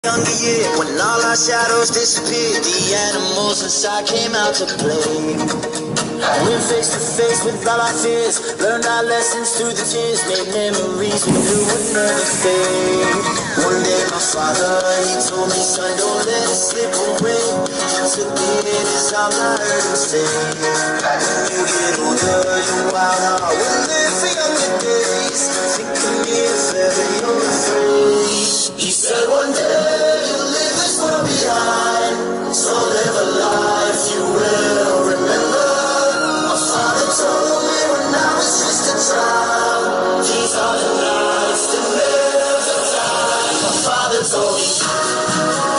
Younger year, when all our shadows disappeared, the animals inside came out to play. Went face to face with all our fears, learned our lessons through the tears, made memories we knew would never fade. One day my father, he told me, son, don't let it slip away. You took me in, is all I heard him say. You get older, your wild heart will live for younger days. Think of me if ever you're afraid. He said one day you'll leave this world behind, so live a life you will remember. My father told me when I was just a child, these are the nights that never die. My father told me